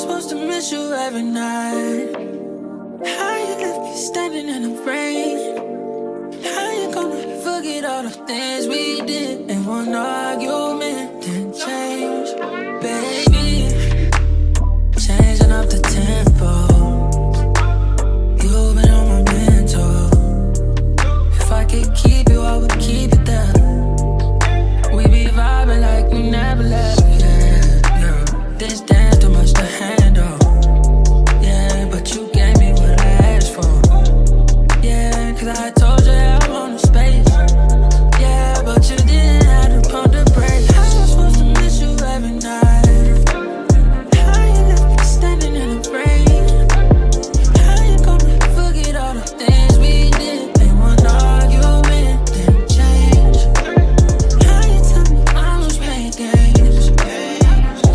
supposed to miss you every night? How you left me standing in the rain? How you gonna forget all the things we did in one argument? Didn't change, baby. Changing up the tempo. You've been on my mental. If I could keep you, I would keep it there. We be vibing like we never left, yeah. This dance too much to handle, yeah. But you gave me what I asked for, yeah. Cause I told you I wanted space, yeah. But you didn't have to pump the brakes. How am I supposed to miss you every night? How you left me standing in the rain? How you gonna forget all the things we did in one argument? Didn't change. How you tell me I was playing games?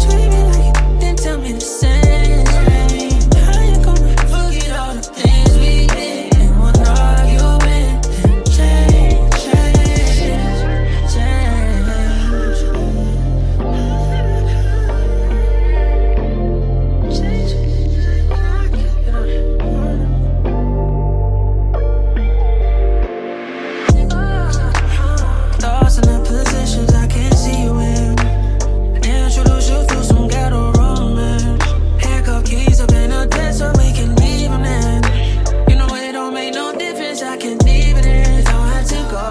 Treat me like you didn't tell me the same. How you gonna forget all the things we did in one argument? Didn't change, change, change. Thoughts in the positions I can't see you in. Introduce you to some ghetto romance. Handcuff keys up in a desk so we can leave them in. You know it don't make no difference, I can leave it in. Don't have to go.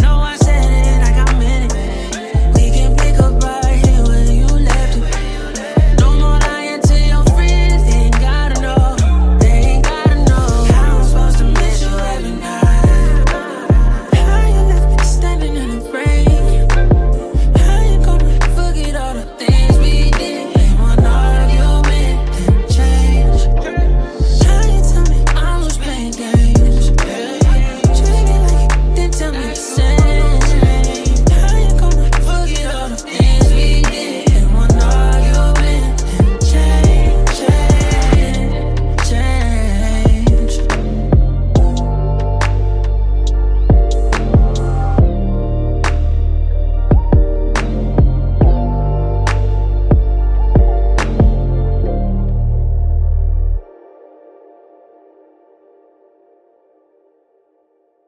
No, I said it like I meant it. We can pick up right here where you left it. No more lying to your friends, they ain't gotta know. They ain't gotta know. How I'm supposed to miss you every night? How you left me standing in the rain? How you gonna forget all the things we did in one argument? Didn't change. How you tell me I was playing games? Treat me like you didn't tell me the same. How you gonna forget all the things we did in one argument? Didn't change, change, change.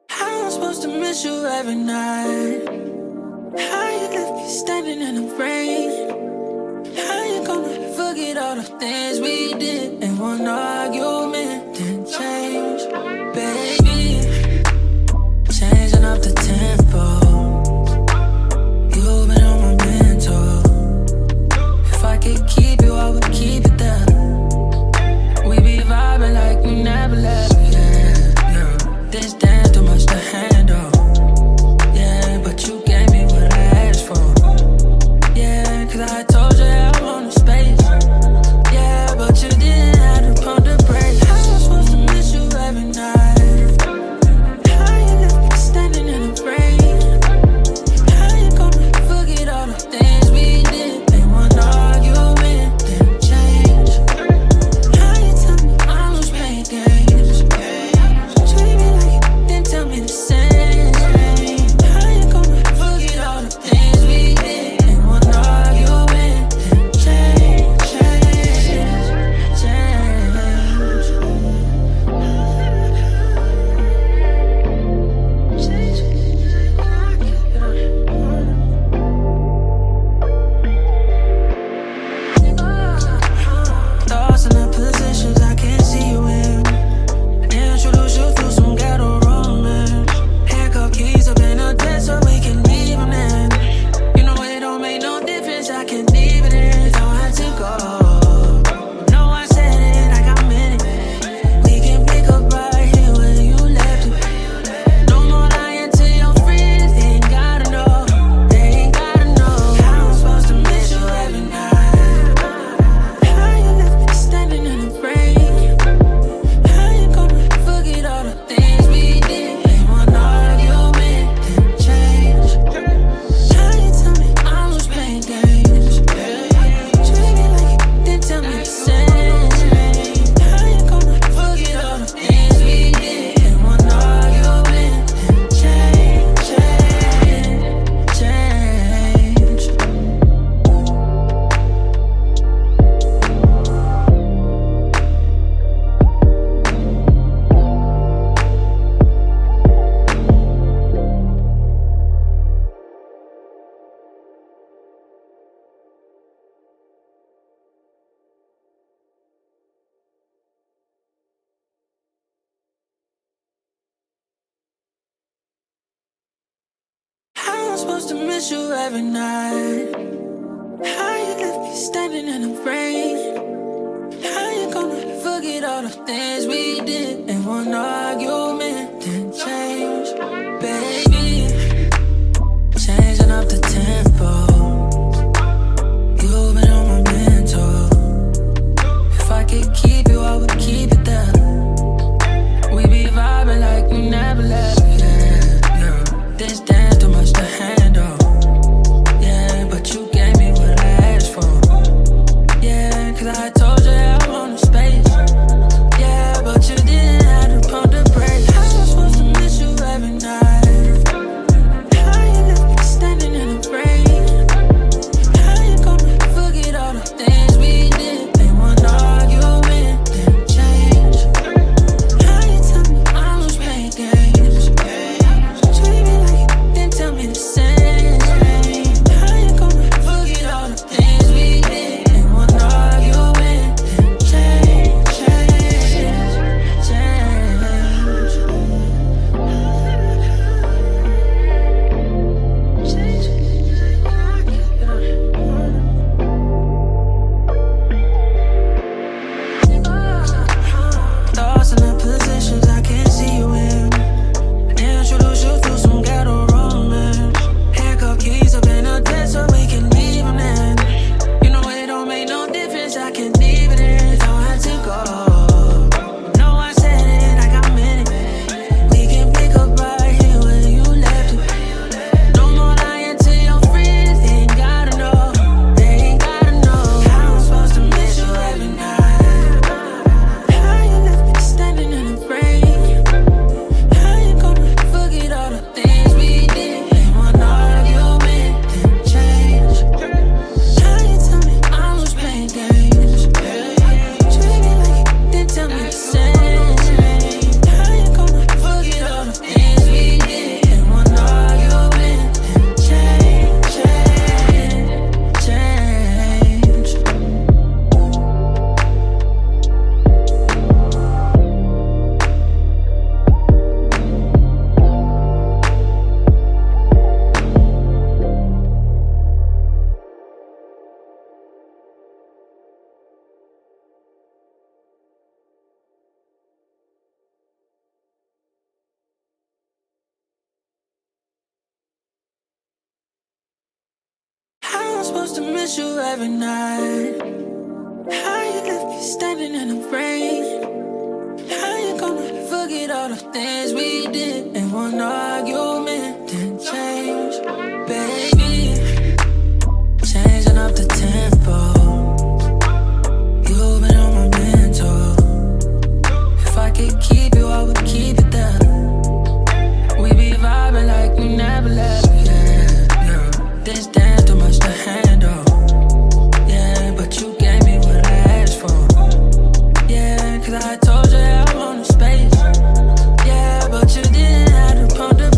How am I supposed to miss you every night? How you left me standing in the rain? How you gonna forget all the things we did in one argument? Didn't change, baby. Changing up the tempo. You've been on my mental. If I could keep you, I would keep it there. We be vibing like we never left, yeah. This dance too much to handle, yeah. But you gave me what I asked for, yeah. Cause I told you I wanted space, yeah. But you didn't have to pump the brakes. How am I supposed to miss you every night? How you left me standing in the rain? How you gonna forget all the things we did in one argument? Didn't change. How you tell me I was playing games? Treat me like you didn't tell me the same. supposed to miss you every night? How you left me standing in the rain? How you gonna forget all the things we did in one argument? Didn't change, baby. Changing up the tempo. You've been on my mental. If I could keep you, I would keep it there. We be vibing like we never left, yeah. This dance too much to handle, yeah. But you gave me what I asked for, yeah. Cause I told you I wanted space, yeah. But you didn't have to pump the brakes. How am I supposed to miss you every night? How you left me standing in the rain? How you gonna forget all the things we did in one argument? Didn't change. How you tell me I was playing games? Treat me like you didn't tell me the same. How you gonna forget all the things we did in one argument? Didn't change, change, change. Thoughts in the positions I can't see you in. Introduce you to some ghetto romance. Handcuff keys up in a desk so we can leave them in. You know it don't make no difference, I can leave it in. Don't have to go. No, I said it like I meant it. We can pick up right here where you left it. No more lying to your friends, they ain't gotta know. They ain't gotta know. How I'm supposed to miss you every night? How you left me standing in the rain? How you gonna forget all the things we did in one argument? Didn't change. How you tell me I was playing games? Treat me like you didn't tell me the same. How you gonna forget all the things we did in one argument? Didn't change, change, change. How am I supposed to miss you every night? How you left me standing in the rain? How you gonna forget all the things we did in one argument? Didn't change, baby. Changing up the tempo. You've been on my mental. If I could keep you, I would keep it there. We be vibing like we never left, yeah. This dance too much to handle, yeah. But you gave me what I asked for, yeah. Cause I told you I wanted space, yeah. But you didn't have to pump the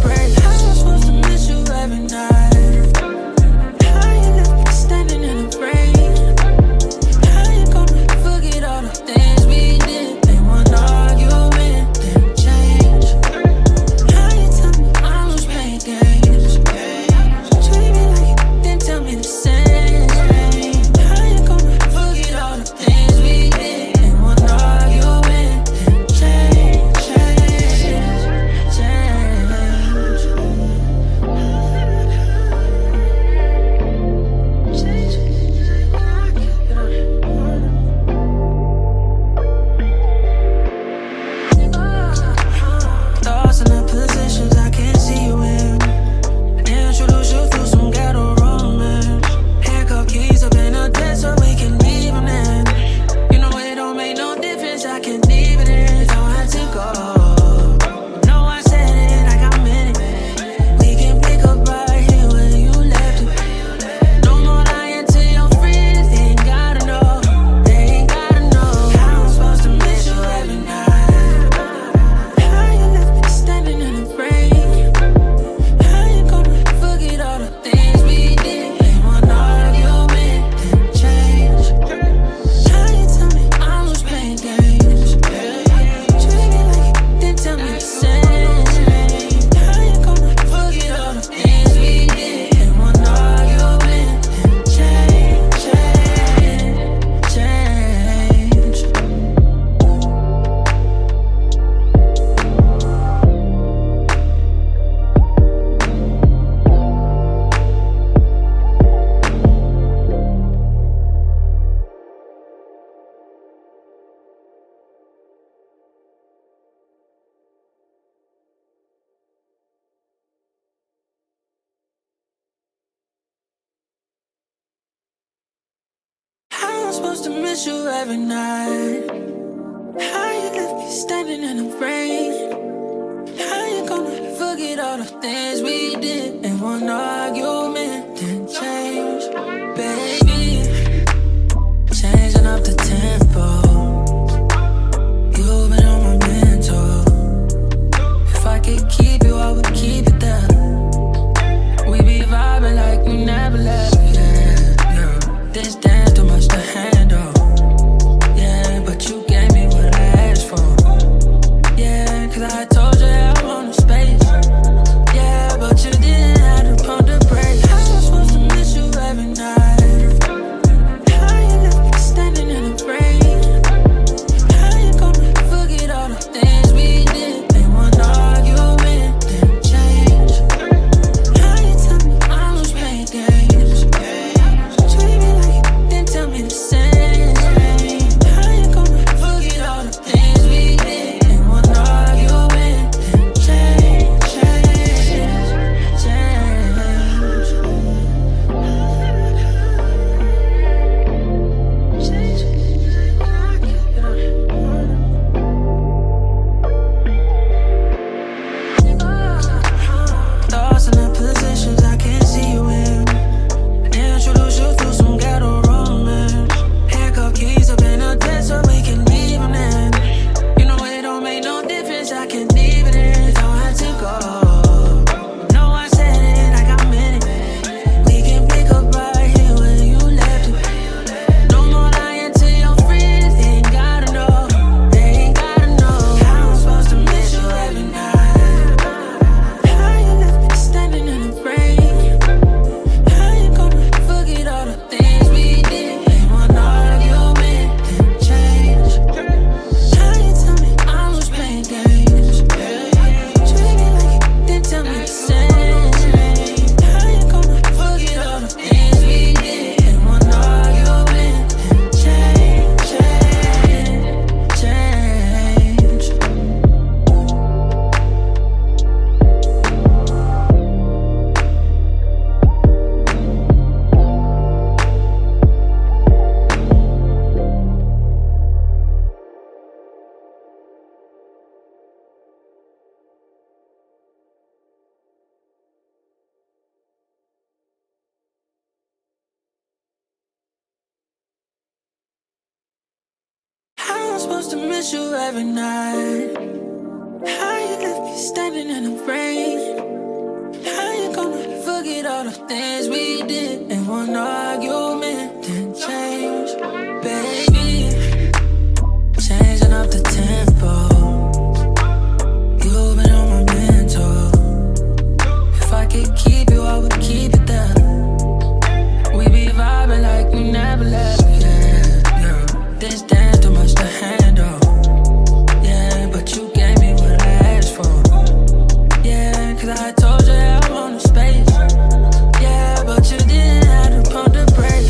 I'm supposed to miss you every night. How you left me standing in the rain? How you gonna forget all the things we did in one argument? Didn't change, baby. Changing up the tempo. You've been on my mental. If I could keep you, I would keep it there. We be vibing like we never left, yeah. This dance too much to handle, yeah. But you gave me what I asked for, yeah. Cause I told you I want space, yeah. But you didn't have to pump the brakes. I was supposed to miss you every night. How you left me standing in the rain? How you gonna forget all the things we did in one argument? Didn't change. How you tell me I was playing games? Treat me like you didn't tell me the same. How you gonna forget all the things we did in one argument? Didn't change, change, thoughts in the positions I can't see you in. Introduce you to some ghetto romance. Handcuff keys up in a desk so we can leave them in. You know it don't make no difference, I can leave it in. Don't have to go. No, I said it like I meant it. We can pick up right here where you left it. No more lying to your friends, they ain't gotta know. They ain't gotta know. How I'm supposed to miss you every night. How you left me standing in the rain? How you gonna forget all the things we did in one argument? Didn't change. How you tell me I was playing games? Treat me like you didn't tell me the same. How you gonna forget all the things we did in one argument? Didn't change, change, change. How I'm supposed to miss you every night? How you left me standing in the rain? How you gonna forget all the things we did in one argument? Didn't change, baby. Changing up the tempo. You've been on my mental. If I could keep you, I would keep it there. We be vibing like we never left, yeah. This dance too much to handle, yeah. But you gave me what I asked for, yeah. Cause I told you I want space, yeah. But you didn't have to pump the brakes.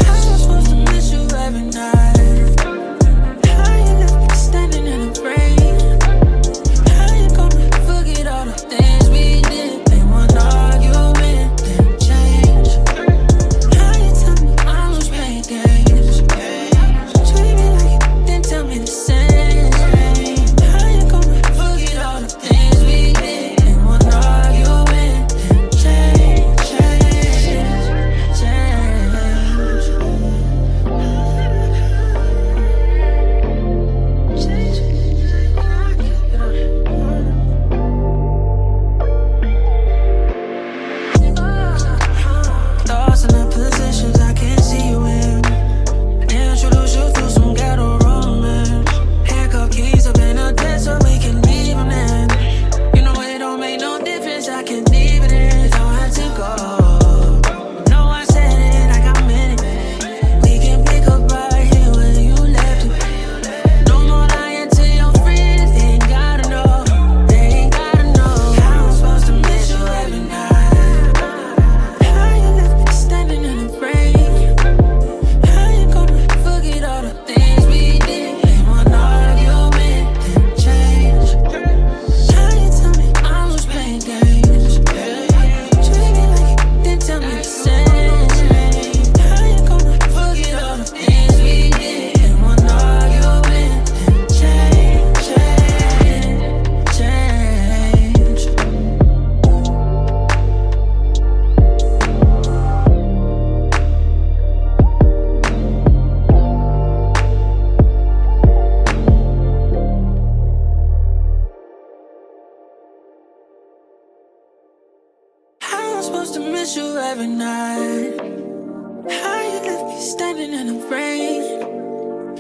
supposed to miss you every night? How you left me standing in the rain?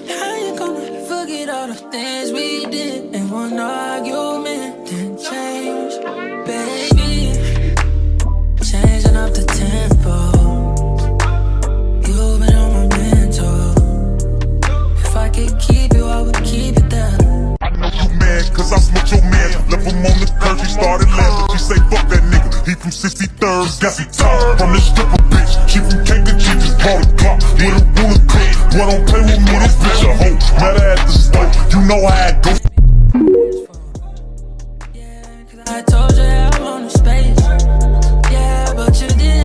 How you gonna forget all the things we did and one argument didn't change, baby? Changing up the tempo. You've been on my mental. If I could keep you, I would keep it there. I know you mad, cause I smoked your man. Left him on the curb, she started laughing. She say, fuck that nigga, he from 63rd. Just got some time from this stripper bitch. She from Cake and she just bought a clock with a ruler clip. Boy, don't play with me, this bitch a hoe. Met her at the store, you know how it goes. Yeah, cause I told you